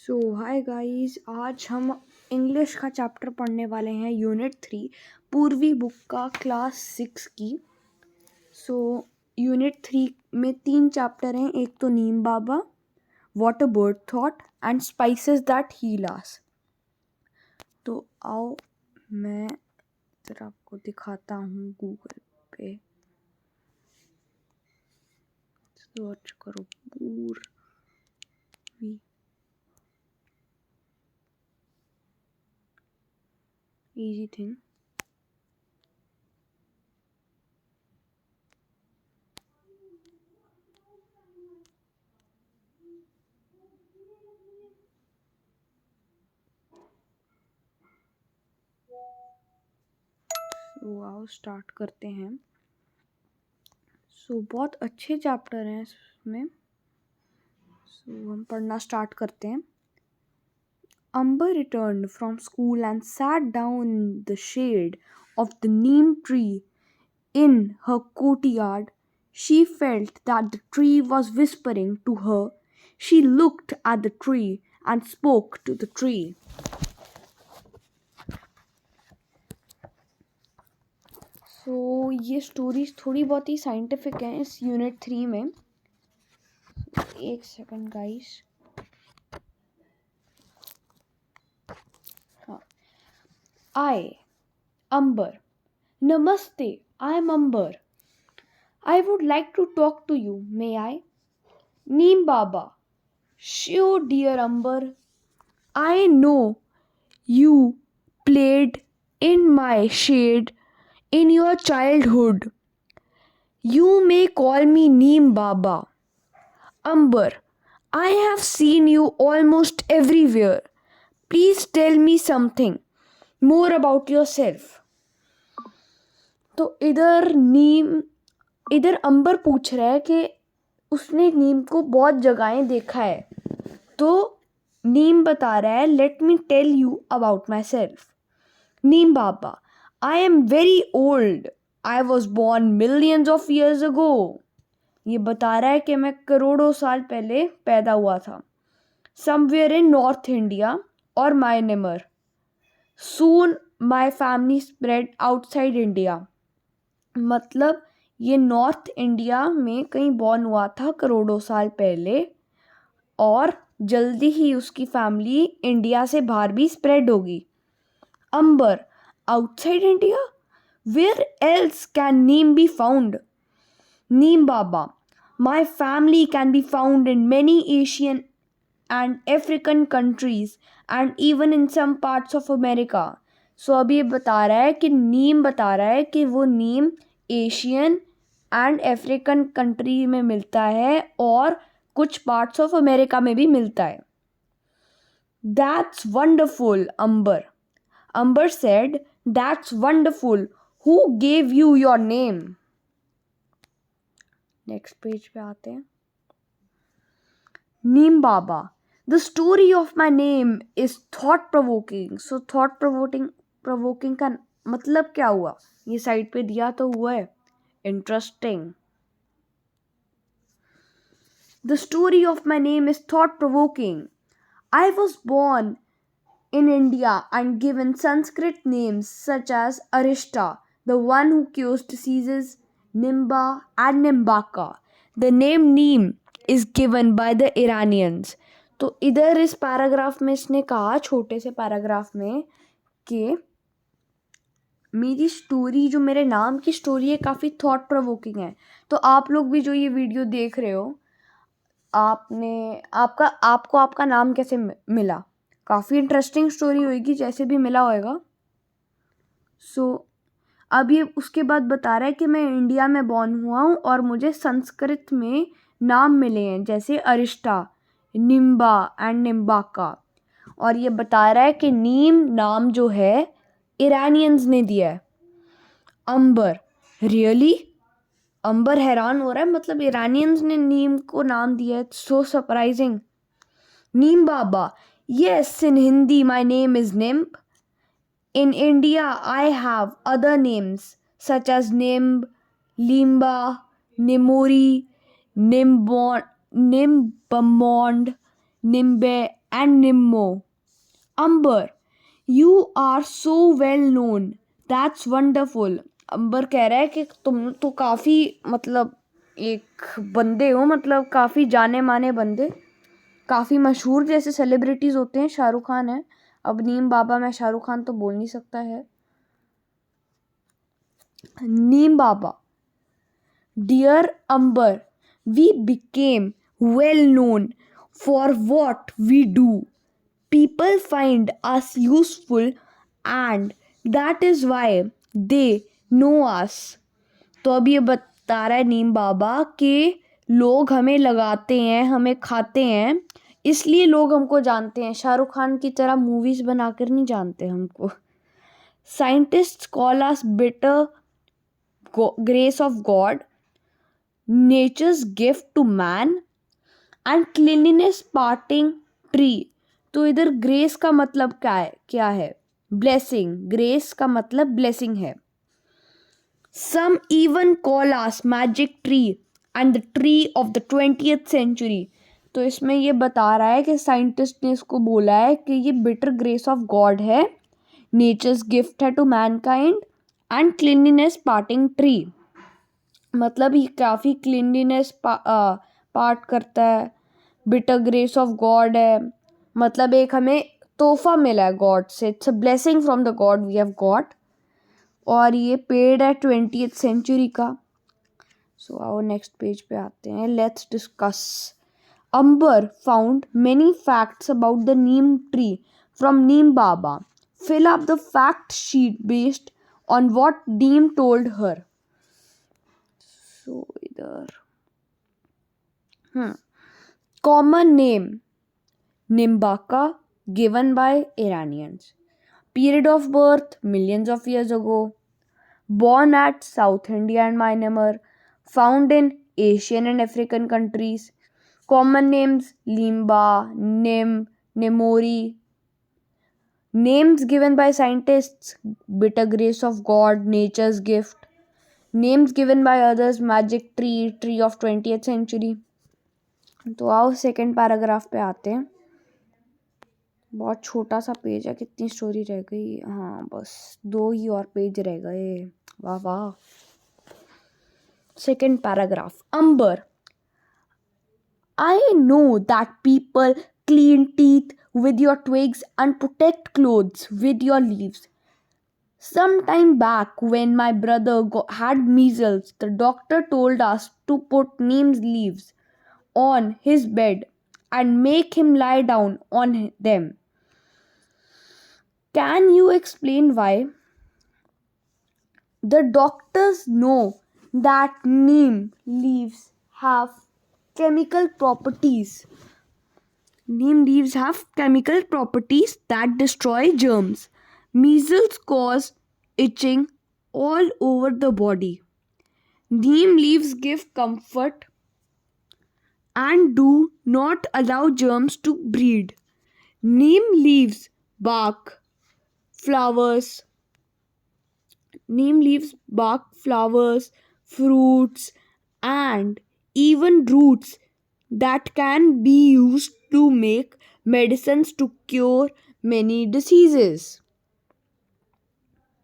सो hi guys, आज हम English का चैप्टर पढ़ने वाले हैं यूनिट 3 पूर्वी बुक का क्लास 6 की। यूनिट 3 में 3 चैप्टर हैं। एक तो Neem Baba, what a bird thought and spices that heal us. तो आओ मैं जरा आपको दिखाता हूँ। गूगल पे सर्च करो पूर्वी। easy thing. आओ स्टार्ट करते हैं। बहुत अच्छे चैप्टर हैं इसमें। हम पढ़ना स्टार्ट करते हैं। Amber returned from school and sat down in the shade of the neem tree in her courtyard. She felt that the tree was whispering to her. She looked at the tree and spoke to the tree. ये stories थोड़ी बहुत ही scientific हैं इस unit 3 में। एक second guys. I, Amber. Namaste, I am Amber. I would like to talk to you, may I? Neem Baba. Sure, dear Amber. I know you played in my shade in your childhood. You may call me Neem Baba. Amber, I have seen you almost everywhere. Please tell me something more about yourself. तो इधर अंबर पूछ रहा है कि उसने नीम को बहुत जगहें देखा है। तो नीम बता रहा है, let me tell you about myself. Neem Baba, I am very old. I was born millions of years ago. ये बता रहा है कि मैं करोड़ों साल पहले पैदा हुआ था। समवेयर इन नॉर्थ इंडिया और Myanmar. Soon my family spread outside India. मतलब ये नॉर्थ इंडिया में कहीं बॉर्न हुआ था करोड़ों साल पहले, और जल्दी ही उसकी फैमिली इंडिया से बाहर भी स्प्रेड होगी। Amber, outside India? Where else can neem be found? Neem Baba, my family can be found in many Asian and African countries and even in some parts of America. अब ये बता रहा है कि नीम बता रहा है कि वो नीम एशियन एंड अफ्रीकन कंट्री में मिलता है और कुछ पार्ट्स ऑफ अमेरिका में भी मिलता है। That's wonderful, Amber. Amber said, that's wonderful. Who gave you your name? Next page पे आते हैं। Neem Baba, the story of my name is thought provoking. Thought provoking का मतलब क्या हुआ? ये साइड पे दिया तो हुआ है, interesting. The story of my name is thought-provoking. I was born in India and given Sanskrit names such as Arishta, the one who cures diseases, Nimba and Nimbaka. The name Neem is given by the Iranians. तो इधर इस paragraph में इसने कहा, छोटे से paragraph में, कि मेरी स्टोरी, जो मेरे नाम की स्टोरी है, काफ़ी थॉट प्रोवोकिंग है। तो आप लोग भी जो ये वीडियो देख रहे हो, आपको आपका नाम कैसे मिला? काफ़ी इंटरेस्टिंग स्टोरी होगी, जैसे भी मिला होएगा। अब ये उसके बाद बता रहा है कि मैं इंडिया में बॉर्न हुआ हूँ और मुझे संस्कृत में नाम मिले हैं, जैसे अरिष्टा, निम्बा एंड निम्बाका। और ये बता रहा है कि नीम नाम जो है इरानियंस ने दिया है। अंबर, रियली? अंबर हैरान हो रहा है, मतलब इरानियंस ने नीम को नाम दिया है, so surprising. Neem Baba, yes, in Hindi my name is Nimb. In India I have other names such as Nimb, Limba, Nimori, Nimbmond, Nimbe and Nimmo. Amber, you are so well known. That's wonderful. अंबर कह रहा है कि तुम तो काफ़ी मतलब एक बंदे हो, मतलब काफ़ी जाने माने बंदे, काफ़ी मशहूर जैसे सेलिब्रिटीज़ होते हैं। शाहरुख खान है, अब नीम बाबा में शाहरुख खान तो बोल नहीं सकता है। नीम बाबा, Dear Amber, we became well known for what we do. People find us useful and that is why they know us. तो अब ये बता रहा है नीम बाबा कि लोग हमें लगाते हैं, हमें खाते हैं, इसलिए लोग हमको जानते हैं। शाहरुख खान की तरह मूवीज बनाकर नहीं जानते हमको। Scientists call us bitter grace of God, nature's gift to man and cleanliness parting tree. तो इधर ग्रेस का मतलब क्या है? ब्लेसिंग। ग्रेस का मतलब ब्लेसिंग है। Some even call us magic tree and the tree of the 20th century. तो इसमें ये बता रहा है कि साइंटिस्ट ने इसको बोला है कि ये बिटर ग्रेस ऑफ गॉड है, नेचर्स गिफ्ट है to mankind and cleanliness parting tree. मतलब ये काफ़ी क्लीनलीनेस पार्ट करता है। बिटर ग्रेस ऑफ गॉड है, मतलब एक हमें तोहफा मिला है गॉड से। It's a blessing from the God we have got. और ये पेड़ है 20th सेंचुरी का। सो आओ नेक्स्ट पेज पे आते हैं। Let's discuss. Amber found many facts about the neem tree from Neem Baba. Fill up the fact sheet based on what Neem told her. So इधर common name Nimbaka, given by Iranians. Period of birth millions of years ago. Born at South India and Myanmar. Found in Asian and African countries. Common names Limba, Nim, Nemori. Names given by scientists: bitter grace of God, nature's gift. Names given by others: magic tree, tree of 20th century. तो आओ second paragraph पे आते हैं। बहुत छोटा सा page है, कितनी स्टोरी रह गई? हाँ बस 2 ही और पेज रह गए। वाह वाह। Second paragraph. अंबर, I know that people clean teeth with your twigs and protect clothes with your leaves. Some time back, when my brother had measles, the doctor told us to put neem leaves on his bed and make him lie down on them. Can you explain why? The doctors know that neem leaves have chemical properties. Neem leaves have chemical properties that destroy germs. Measles cause itching all over the body. Neem leaves give comfort and do not allow germs to breed. Neem leaves bark, flowers. Neem leaves bark, flowers, fruits, and even roots that can be used to make medicines to cure many diseases.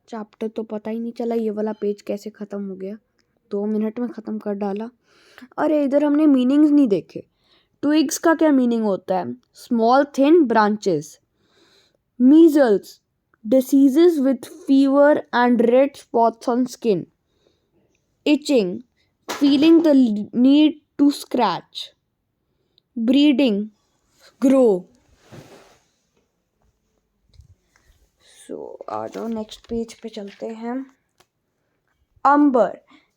Chapter तो पता ही नहीं चला ये वाला page कैसे ख़त्म हो गया। 2 मिनट में ख़त्म कर डाला। अरे इधर हमने मीनिंग्स नहीं देखे। ट्विग्स का क्या मीनिंग होता है? Small thin branches. Measles, diseases with fever and red spots on skin. Itching, feeling the need to scratch. Breeding, grow. So आ जाओ नेक्स्ट पेज पे चलते हैं। Amber,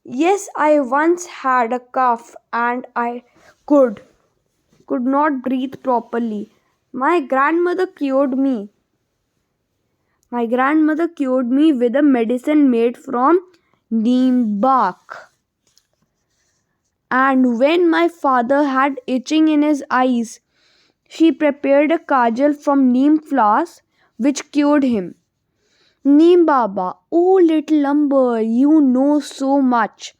yes, I once had a cough and I could not breathe properly. My grandmother cured me. My grandmother cured me with a medicine made from neem bark. And when my father had itching in his eyes, she prepared a kajal from neem flowers which cured him. Neem Baba, oh little Amber, you know so much.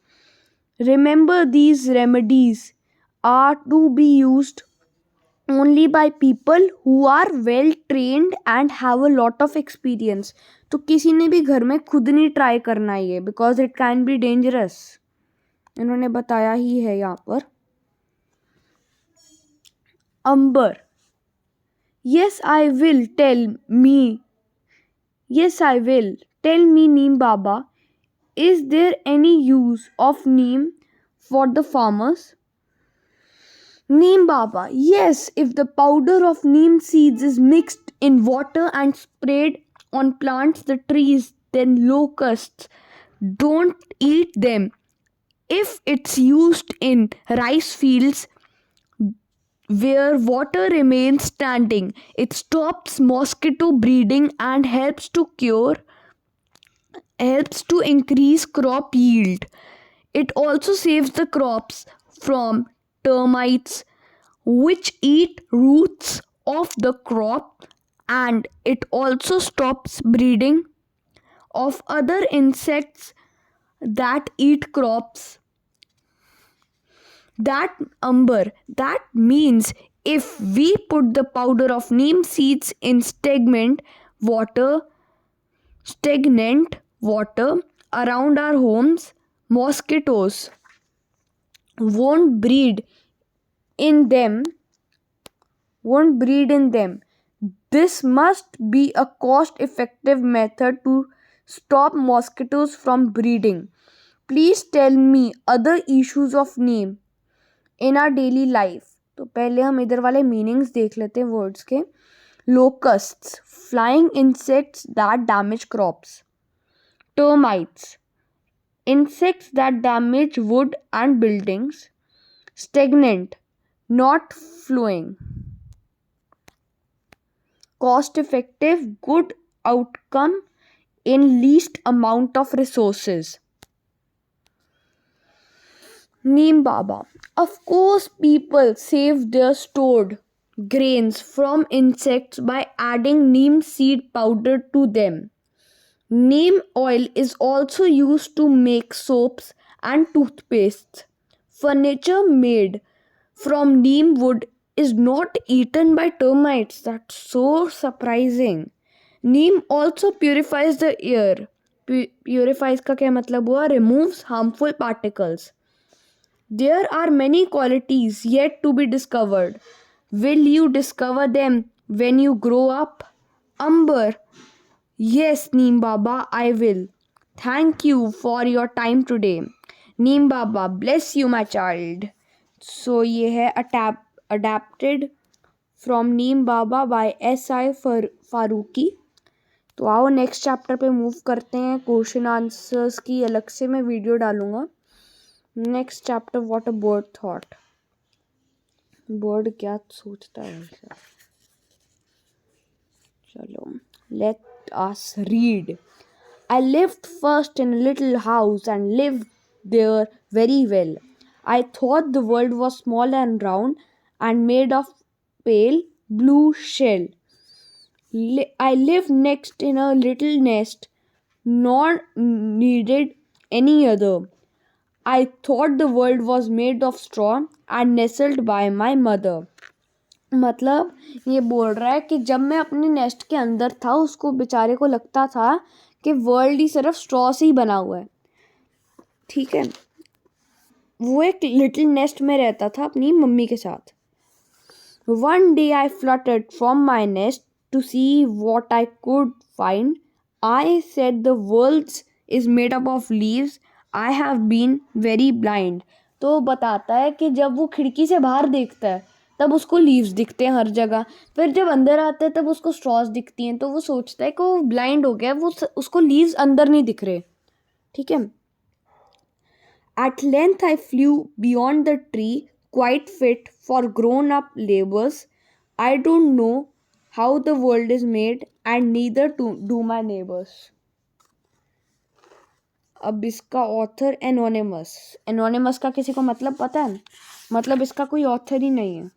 Remember these remedies are to be used only by people who are well trained and have a lot of experience. तो किसी ने भी घर में खुद नहीं try करना ये, because it can be dangerous. इन्होंने बताया ही है यहाँ पर. अंबर, yes I will tell me, yes I will tell me Neem Baba, is there any use of neem for the farmers? Neem Baba, yes, if the powder of neem seeds is mixed in water and sprayed on plants, the trees, then locusts don't eat them. If it's used in rice fields where water remains standing, it stops mosquito breeding and helps to increase crop yield. It also saves the crops from termites which eat roots of the crop, and it also stops breeding of other insects that eat crops. That means if we put the powder of neem seeds in stagnant water around our homes, mosquitoes won't breed in them won't breed in them. This must be a cost effective method to stop mosquitoes from breeding. Please tell me other issues of neem in our daily life. तो पहले हम इधर वाले meanings देख लेते हैं words के. Locusts, flying insects that damage crops. Termites, insects that damage wood and buildings. Stagnant, not flowing. Cost effective, good outcome in least amount of resources. Neem Baba, of course people save their stored grains from insects by adding neem seed powder to them. Neem oil is also used to make soaps and toothpastes. Furniture made from neem wood is not eaten by termites. That's so surprising. Neem also purifies the air. Purifies का क्या मतलब हुआ? Removes harmful particles. There are many qualities yet to be discovered. Will you discover them when you grow up? Amber, yes, Neem Baba, I will. Thank you for your time today. Neem Baba, bless you, my child. So ये है adapted from Neem Baba by S.I. Farooqui. तो आओ next chapter पे move करते हैं. Question answers की अलग से मैं वीडियो डालूंगा. Next chapter, what a bird thought. Bird क्या सोचता है. चलो, let us read. I lived first in a little house and lived there very well. I thought the world was small and round and made of pale blue shell. I lived next in a little nest, nor needed any other. I thought the world was made of straw and nestled by my mother. मतलब ये बोल रहा है कि जब मैं अपने nest के अंदर था उसको बेचारे को लगता था कि वर्ल्ड ही सिर्फ स्ट्रॉ से ही बना हुआ है. ठीक है, वो एक लिटिल नेस्ट में रहता था अपनी मम्मी के साथ. One day I fluttered from my nest to see what I could find. I said the world is made up of leaves. I have been very blind. तो बताता है कि जब वो खिड़की से बाहर देखता है तब उसको लीव्स दिखते हैं हर जगह. फिर जब अंदर आता है तब उसको स्ट्रॉज दिखती हैं. तो वो सोचता है कि वो ब्लाइंड हो गया, वो उसको लीव्स अंदर नहीं दिख रहे. ठीक है. At length I flew beyond the tree, quite fit for grown-up labors. I don't know how the world is made, and neither do my neighbors. अब इसका ऑथर एनोनिमस का किसी को मतलब पता है? मतलब इसका कोई ऑथर ही नहीं है.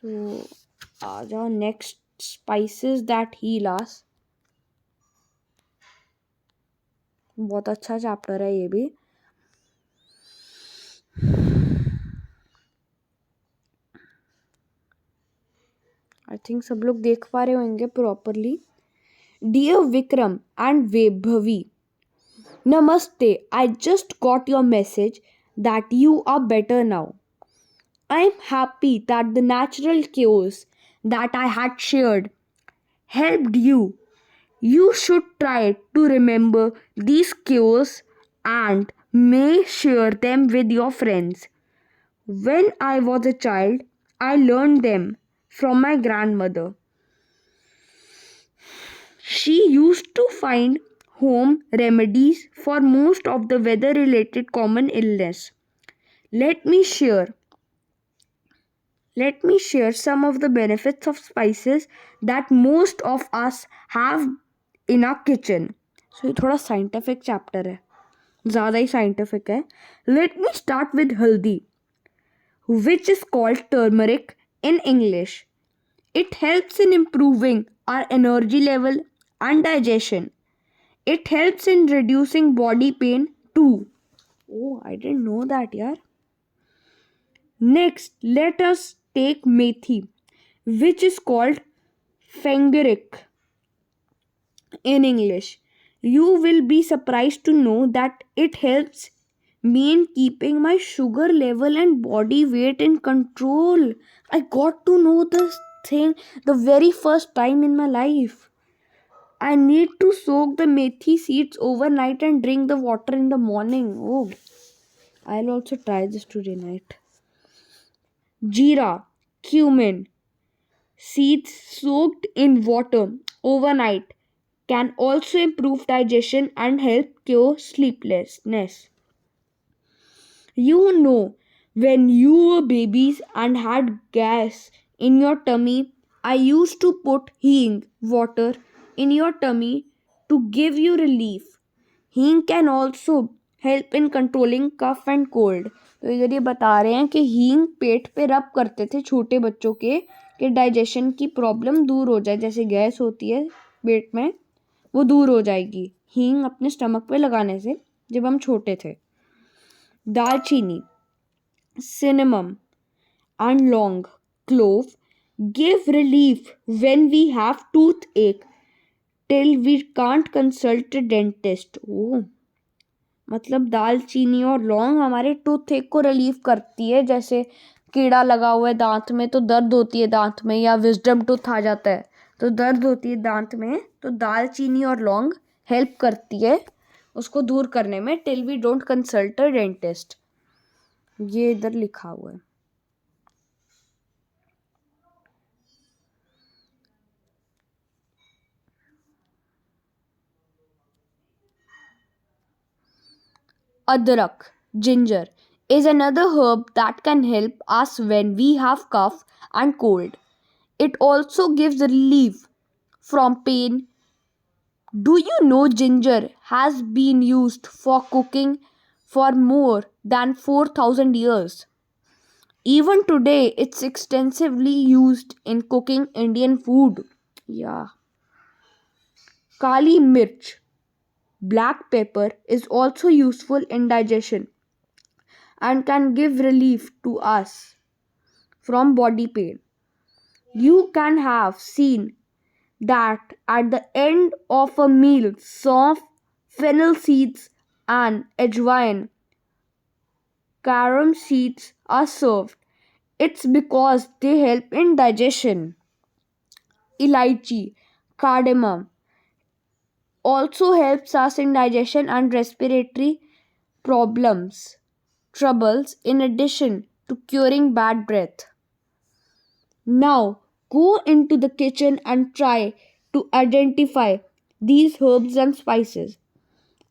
तो आ जाओ नेक्स्ट, स्पाइसेस दैट हील अस. बहुत अच्छा चैप्टर है ये भी. आई थिंक सब लोग देख पा रहे होंगे properly. Dear Vikram and Vaibhavi, namaste. I just got your message that you are better now. I am happy that the natural cures that I had shared helped you. You should try to remember these cures and may share them with your friends. When I was a child, I learned them from my grandmother. She used to find home remedies for most of the weather related common illness. Let me share Let me share some of the benefits of spices that most of us have in our kitchen. So ये थोड़ा scientific chapter है, ज़्यादा ही scientific है. Let me start with haldi, which is called turmeric in English. It helps in improving our energy level and digestion. It helps in reducing body pain too. Oh, I didn't know that, yaar. Next, let us take methi, which is called fenugreek in English. You will be surprised to know that it helps me in keeping my sugar level and body weight in control. I got to know this thing the very first time in my life. I need to soak the methi seeds overnight and drink the water in the morning. Oh, I'll also try this today night. Jeera, cumin, seeds soaked in water overnight can also improve digestion and help cure sleeplessness. You know, when you were babies and had gas in your tummy, I used to put hing water in your tummy to give you relief. Hing can also help in controlling cough and cold. तो इधर ये बता रहे हैं कि हींग पेट पे रब करते थे छोटे बच्चों के कि डाइजेशन की प्रॉब्लम दूर हो जाए, जैसे गैस होती है पेट में वो दूर हो जाएगी हींग अपने स्टमक पे लगाने से जब हम छोटे थे. दालचीनी, cinnamon and long clove give relief when we have toothache till we can't consult a dentist. Oh, मतलब दालचीनी और लौंग हमारे टूथेक को रिलीव करती है. जैसे कीड़ा लगा हुआ है दांत में तो दर्द होती है दांत में, या विजडम टूथ आ जाता है तो दर्द होती है दांत में, तो दालचीनी और लौंग हेल्प करती है उसको दूर करने में till we don't consult a dentist. ये इधर लिखा हुआ है. Adrak, ginger, is another herb that can help us when we have cough and cold. It also gives relief from pain. Do you know ginger has been used for cooking for more than 4,000 years? Even today, it's extensively used in cooking Indian food. Yeah. Kali mirch, black pepper, is also useful in digestion and can give relief to us from body pain. You can have seen that at the end of a meal, soft fennel seeds and ajwain carom seeds are served. It's because they help in digestion. Elaichi, cardamom also helps us in digestion and respiratory problems, troubles in addition to curing bad breath. Now go into the kitchen and try to identify these herbs and spices.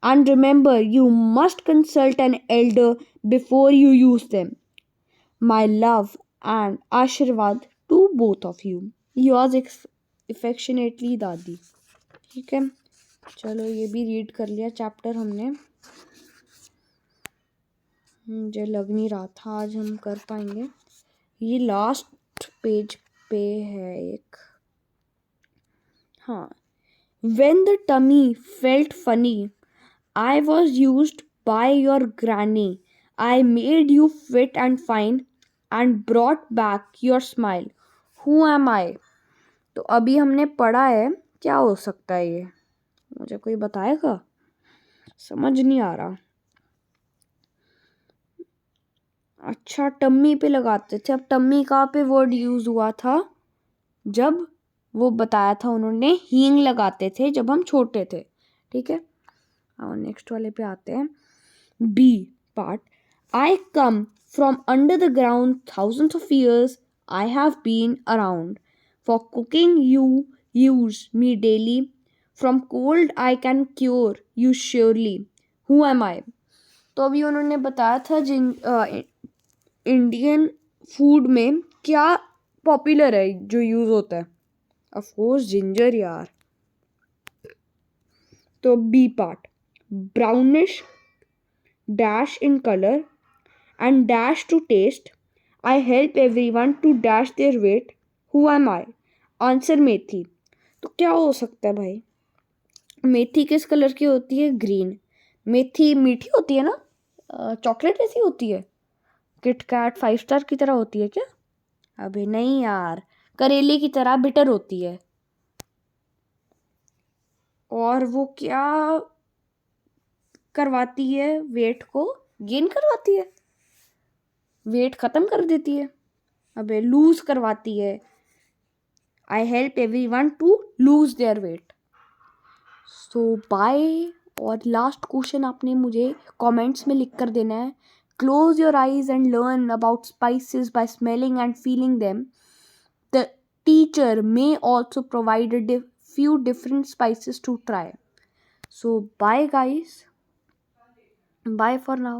And remember, you must consult an elder before you use them. My love and Ashirwad to both of you. Yours affectionately, दादी. ठीक है, चलो ये भी read कर लिया chapter हमने. मुझे लग नहीं रहा था आज हम कर पाएंगे. ये लास्ट पेज पे है एक. हाँ. When the tummy felt funny, I was used by your granny. I made you fit and fine and brought back your smile. Who am I? तो अभी हमने पढ़ा है, क्या हो सकता है ये, मुझे कोई बताएगा? समझ नहीं आ रहा। अच्छा, टम्मी पे लगाते थे। अब टम्मी कहाँ पे वर्ड यूज हुआ था? जब वो बताया था उन्होंने, हींग लगाते थे जब हम छोटे थे। ठीक है, और नेक्स्ट वाले पे आते हैं। B part, I come from under the ground thousands of years I have been around. For cooking you use me daily. From cold I can cure you surely. Who am I? तो अभी उन्होंने बताया था Indian food में क्या popular है जो use होता है। ऑफ कोर्स जिंजर यार। तो B part, brownish dash in color and dash to taste. I help everyone to dash their weight. Who am I? Answer methi. तो क्या हो सकता है भाई? मेथी किस कलर की होती है? ग्रीन। मेथी मीठी होती है ना? चॉकलेट ऐसी होती है? किटकैट 5 स्टार की तरह होती है क्या? अबे नहीं यार, करेले की तरह बिटर होती है। और वो क्या करवाती है? वेट को गेन करवाती है, वेट खत्म कर देती है। अबे लूज करवाती है। I help everyone to lose their weight. So bye. और लास्ट क्वेश्चन आपने मुझे कमेंट्स में लिख कर देना है। Close your eyes and learn about spices by smelling and feeling them. The teacher may also provide a few different spices to try. So bye guys, bye for now.